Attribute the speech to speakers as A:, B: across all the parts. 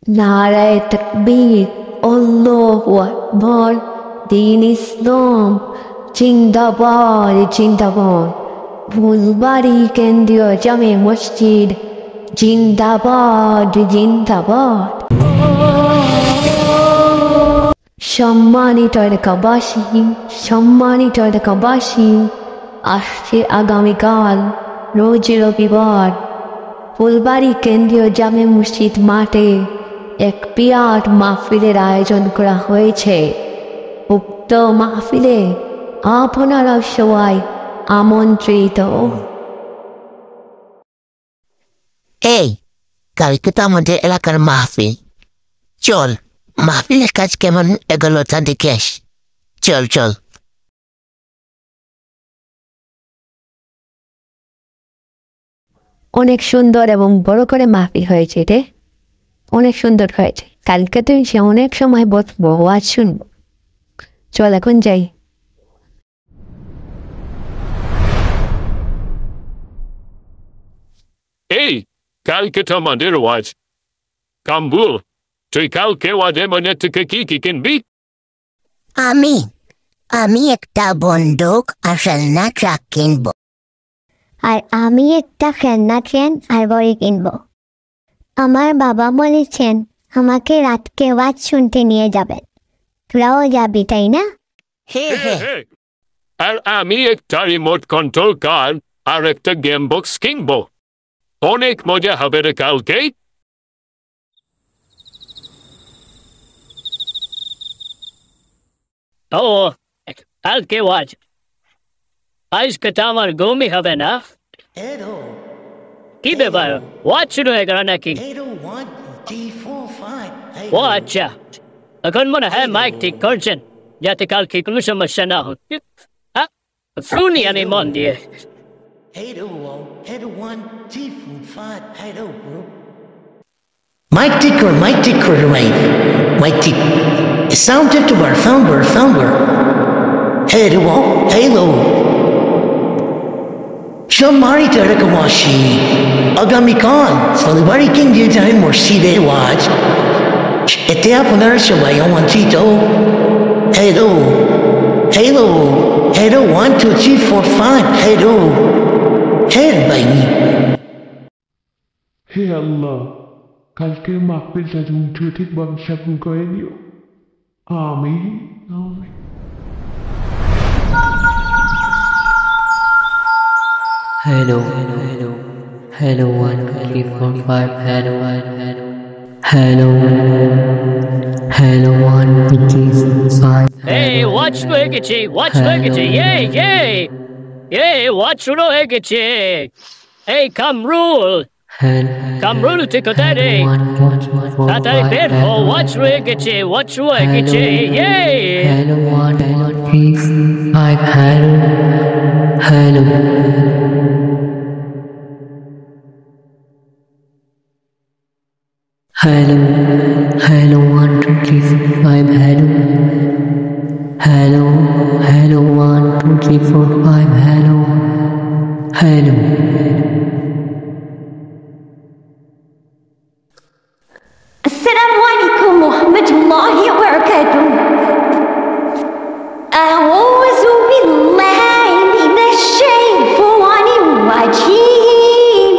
A: নারায়ে তাকবীর, আল্লাহু আকবার, দ্বীন ইসলাম জিন্দাবাদ জিন্দাবাদ। ফুলবাড়ী কেন্দ্রীয় জামে মসজিদ জিন্দাবাদ জিন্দাবাদ। সম্মানিত এলাকাবাসী, সম্মানিত এলাকাবাসী, আসছে আগামীকাল রোজ রবিবার ফুলবাড়ী কেন্দ্রীয় জামে মসজিদ মাঠে এক বিরাট মাহফিলের আয়োজন করা হয়েছে। উক্ত মাহফিলে আপনারা সবাই আমন্ত্রিত।
B: এই, কালকে তো আমাদের এলাকার মাহফিল। চল, মাহফিলের কাজ কেমন এগোলো তা দেখে আস। চল চল।
A: অনেক সুন্দর এবং বড় করে মাহফিল হয়েছে রে, অনেক সুন্দর হয়েছে। কালকে তো সে অনেক সময় বসবো, আজ শুনবো। চল এখন যাই।
C: এই, কালকে তো আমাদের ওয়াজ। কামবুল, তুই কালকে ওয়াজের মনে থেকে কি কিনবি?
B: আমি আমি একটা বন্দুক আর খেলনা ট্রাক কিনবো।
D: আর আমি একটা খেলনা ট্রেন আর বড়ি কিনবো। আমার বাবা বলেছেন আমাকে রাতকে ওয়াজ শুনতে নিয়ে যাবেন। তোরাও যাবি তাই না?
B: হে হে।
C: আর আমি একটা রিমোট কন্ট্রোল কার আর একটা গেম বক্স কিনবো। অনেক মজা হবে রে কালকে।
E: ও, কালকে ওয়াজ। আজকে তো আমার ঘুমই হবে না। কি ব্যাপার, ওয়াজ শুরু হয়ে গেল নাকি? ও আচ্ছা, এখন মনে হয় মাইক ঠিক করছেন যাতে কালকে কোনো সমস্যা না হয়। শুনি আমি মন দিয়ে।
B: Mic ticker, right? Mic tick. Sound to bar, founder. Hello. Shamari Tarakawashi. Agamikal. Salibari King Yutain Morside Watch. Ete আপনার সবাই আমন্ত্রিত। Hello. 1 2 3 4 5. Hello. baby.
F: হে আল্লাহ, কালকের মাহফিলটা তুমি ঠিকভাবে সফল করে দিও। আমিন আমিন।
G: Hello 1 2 3 4 5. Hello 1 2 3 4 5.
E: এই ওয়াজ শুরু হয়ে গেছে, ওয়াজ শুরু হয়ে গেছে। এই কামরুল তুই কোথায় রে? তাড়াতাড়ি বের হো, ওয়াজ শুরু হয়ে গেছে।
G: Hello 1 2 3 5. Hello 1 2 3 4 5. Hello 1 2 3 4 5. Hello.
A: السلام عليكم ورحمة الله وبركاته. أعوذ بالله من الشيطان الرجيم.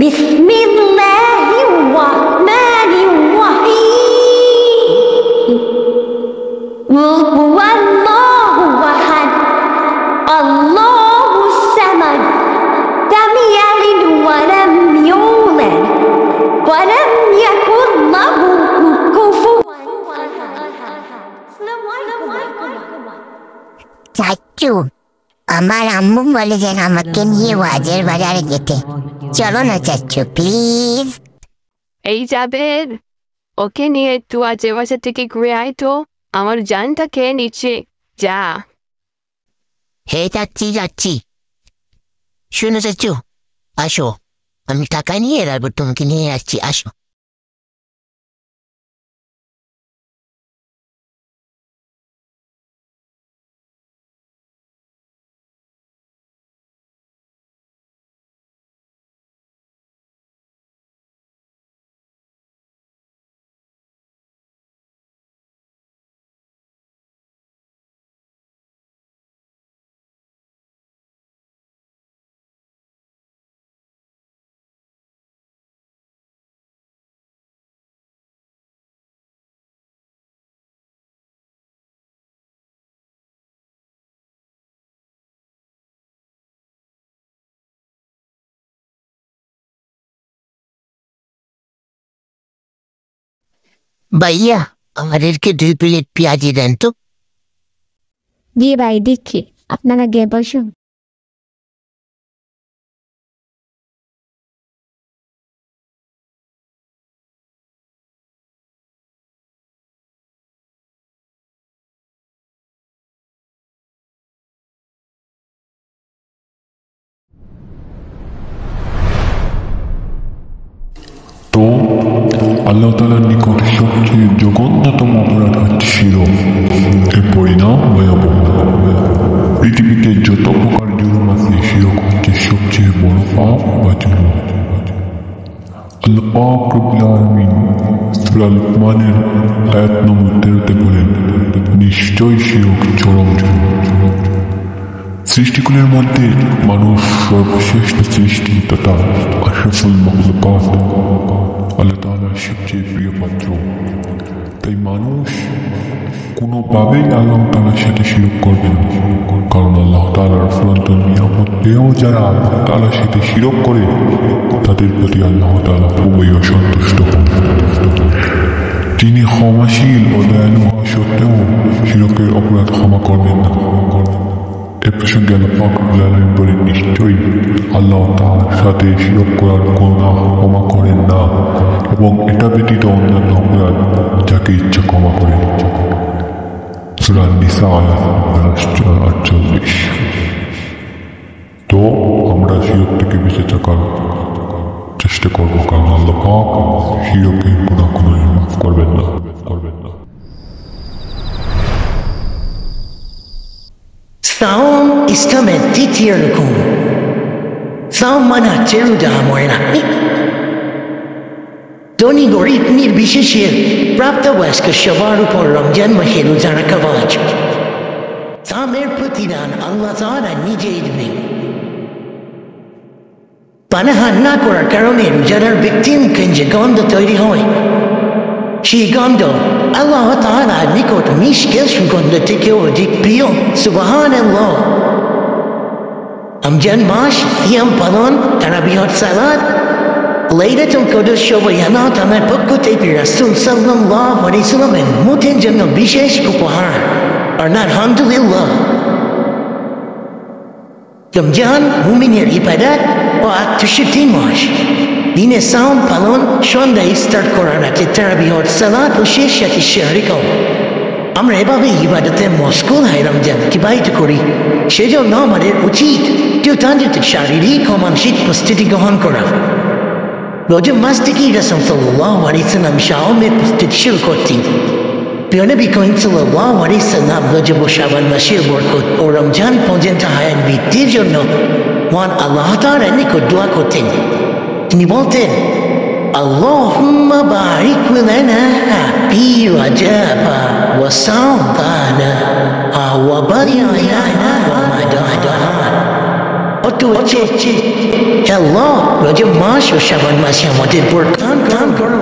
A: بسم الله الرحمن الرحيم. قل هو الله أحد الله الصمد لم يلد ولم يولد ولم يكن له كفوا
B: চাচু, আমার আম্মু বলেছেন আমাকে নিয়ে ওয়াজের বাজারে যেতে। চলো না চাচু, প্লিজ।
H: এই যাবেন, ওকে নিয়ে একটু আশেপাশে থেকে ঘুরে আয় তো, আমার জানটা খেয়ে নিচ্ছে। যা।
B: হে যাচ্ছি। শুনো চাচু, আসো, আমি টাকা নিয়ে এবার তোমাকে নিয়ে আসছি, আসো। ভাইয়া আমাদেরকে 2 প্লেট পেঁয়াজি দেন তো।
D: জি ভাই দিচ্ছি, আপনারা গিয়ে বসুন।
F: তো আল্লাহ তাআলার নিকট সবচেয়ে জঘন্যতম অপরাধ হচ্ছে শিরক। এর পরিণাম ভয়াবহ। পৃথিবীতে যত প্রকার জুলুম আছে শিরক হচ্ছে সবচেয়ে বড় পাপ বা জুলুম। আল্লাহ পাক রব্বুল আলামিন সূরা লুকমানের আয়াত নম্বর 13-তে বলেন, নিশ্চয় শিরক চরম জুলুম। সৃষ্টিকুলের মধ্যে মানুষ সর্বশ্রেষ্ঠ সৃষ্টি তথা আশরাফুল মাখলুকাত, আল্লাহ তাআলার সবচেয়ে প্রিয় পাত্র। তাই মানুষ কোনোভাবেই আল্লাহ তাআলার সাথে শিরক করবে না, কারণ আল্লাহ তাআলার ফুরন্ত নিয়ামত পেয়েও যারা আল্লাহ তাআলার সাথে শিরক করে তাদের প্রতি আল্লাহ তাআলা খুবই অসন্তুষ্ট হন। তিনি ক্ষমাশীল ও দয়ালু হওয়া সত্ত্বেও শিরকের অপরাধ ক্ষমা করবেন না। এ প্রসঙ্গে আল্লাহ পাক রব্বুল আলামিন বলেন, নিশ্চয়ই আল্লাহ তার সাথে শিরক করার গুনাহ ক্ষমা করেন না এবং এটা ব্যতীত অন্যান্য অপরাধ যাকে ইচ্ছা ক্ষমা করেন। সূরা নিসা আয়াত 48। তো আমরা শিরক থেকে বেঁচে থাকার চেষ্টা করবো, কারণ আল্লাহ পাক শিরকের গুনাহ কোনোদিন মাফ করবেন না।
B: সাওম ইসলামের তৃতীয় রকম। সাওম মানে হচ্ছে রোজা মরে না। ধনী গরিব নির্বিশেষে প্রাপ্তবয়স্ক সবার উপর রমজান মাসে রোজা রাখা ওয়াজিব। সাওমের প্রতিদান আল্লাহ তাআলা নিজেই দেবেন। পানাহার না করার কারণে রোজাদার ব্যক্তির মুখে যে গন্ধ তৈরি হয়, সেই গন্ধ আল্লাহ তাআলার নিকট মিষ্কেল সুগন্ধ থেকে অধিক প্রিয়। সুবহানাল্লাহ। রমজান মাস সিয়াম পালন, তারাবিহর সালাত, লাইলাতুল কদর সবই আল্লাহ তাআলার পক্ষ থেকে রাসূল সাল্লাল্লাহু আলাইহি ওয়াসাল্লামের মুতের জন্য বিশেষ উপহার। আর আলহামদুলিল্লাহ, রমজান মুমিনের ইবাদত ও আত্মশুদ্ধি মাস। দিনে সাওম পালন, সন্ধ্যায় ইফতার করার আগে তারাবিহর সালাত ও শেষ সাথে সেহরি খাওয়া। আমরা এভাবে ইবাদতে মশগুল হয়ে রমজান অতিবাহিত করি। সেজন্য আমাদের উচিত অত্যন্ত শারীরিক ও মানসিক প্রস্তুতি গ্রহণ করা। রজব মাস থেকেই রাসূল সাল্লাল্লাহু আলাইহি ওয়াসাল্লাম সাওমের প্রস্তুতি শুরু করতেন। প্রিয় নবী করিম সাল্লাল্লাহু আলাইহি ওয়াসাল্লাম রজব ও শাবান মাসের বরকত ও রমজান পর্যন্ত হায়াত বৃদ্ধির জন্য মহান আল্লাহ তাআলার নিকট দোয়া করতেন। তিনি বলতেন, আল্লাহুম্মা বারিক লানা ফি রজব ওয়া শাবান ওয়া বারিক লানা রমাদান। অতএব আল্লাহ রজব মাস ও শাবান মাসে আমাদের বরকত দান করুন।